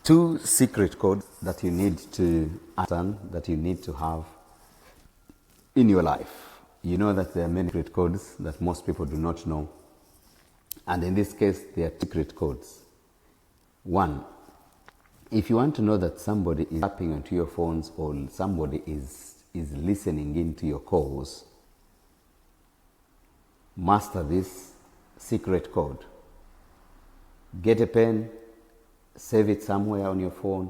Two secret codes that you need to understand, that you need to have in your life. You know that there are many secret codes that most people do not know. And in this case, they are secret codes. One, if you want to know that somebody is tapping onto your phones or somebody is listening into your calls, master this secret code. Get a pen, save it somewhere on your phone,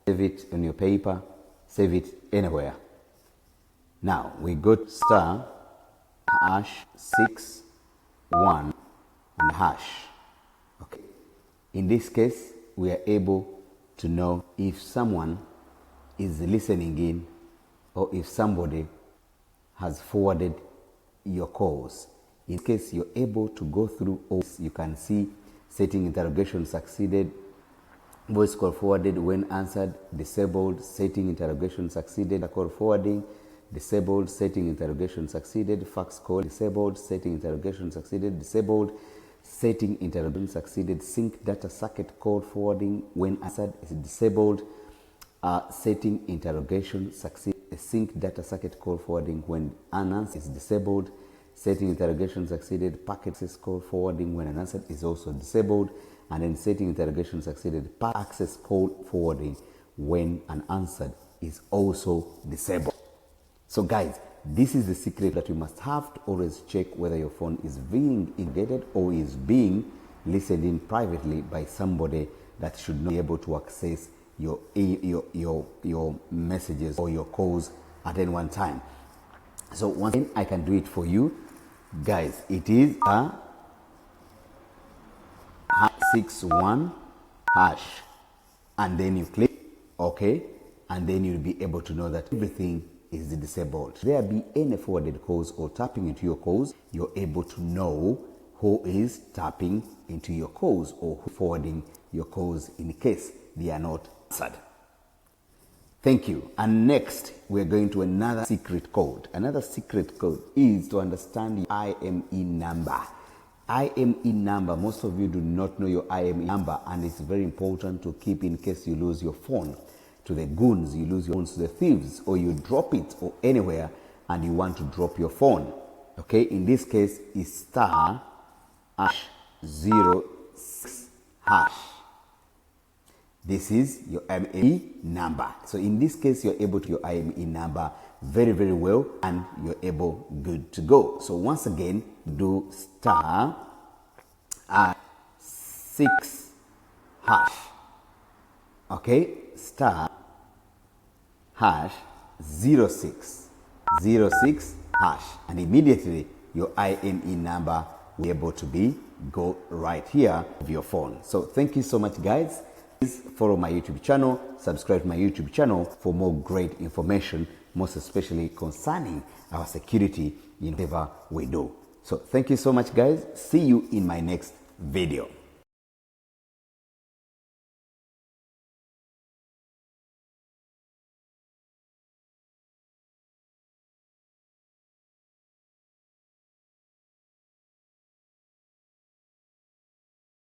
save it on your paper, save it anywhere. Now we go to star #6 1 and hash. Okay. In this case, we are able to know if someone is listening in or if somebody has forwarded your calls. In this case, you're able to go through all this. You can see setting interrogation succeeded, voice call forwarded when answered, disabled, setting interrogation succeeded, call forwarding, disabled, setting interrogation succeeded, fax call, disabled, setting interrogation succeeded, disabled, setting interrogation succeeded, sync data socket call forwarding when answered is disabled, setting interrogation succeeded, sync data socket call forwarding when unanswered is disabled, setting interrogation succeeded, packet access call forwarding when unanswered is also disabled, and then setting interrogation succeeded, packet access call forwarding when unanswered is also disabled. So guys, this is the secret that you must have to always check whether your phone is being invaded or is being listened in privately by somebody that should not be able to access your messages or your calls at any one time. So once again, I can do it for you. Guys, it is #6 1 hash. And then you click OK. And then you'll be able to know that everything is disabled. If there be any forwarded calls or tapping into your calls, you're able to know who is tapping into your calls or who forwarding your calls in case they are not answered. Thank you. And next, we're going to another secret code. Another secret code is to understand your IME number. IME number, most of you do not know your IME number, and it's very important to keep in case you lose your phone to the goons, you lose your phone to the thieves, or you drop it or anywhere and you want to drop your phone. Okay, in this case, it's star #06 hash. This is your IME number. So in this case, you're able to your IME number very, very well, and you're able good to go. So once again, do star #6 hash. Okay, star #06 hash, and immediately your IME number will be able to go right here of your phone. So thank you so much, guys. Please follow my YouTube channel, subscribe to my YouTube channel for more great information, most especially concerning our security in whatever we do. So thank you so much, guys. See you in my next video.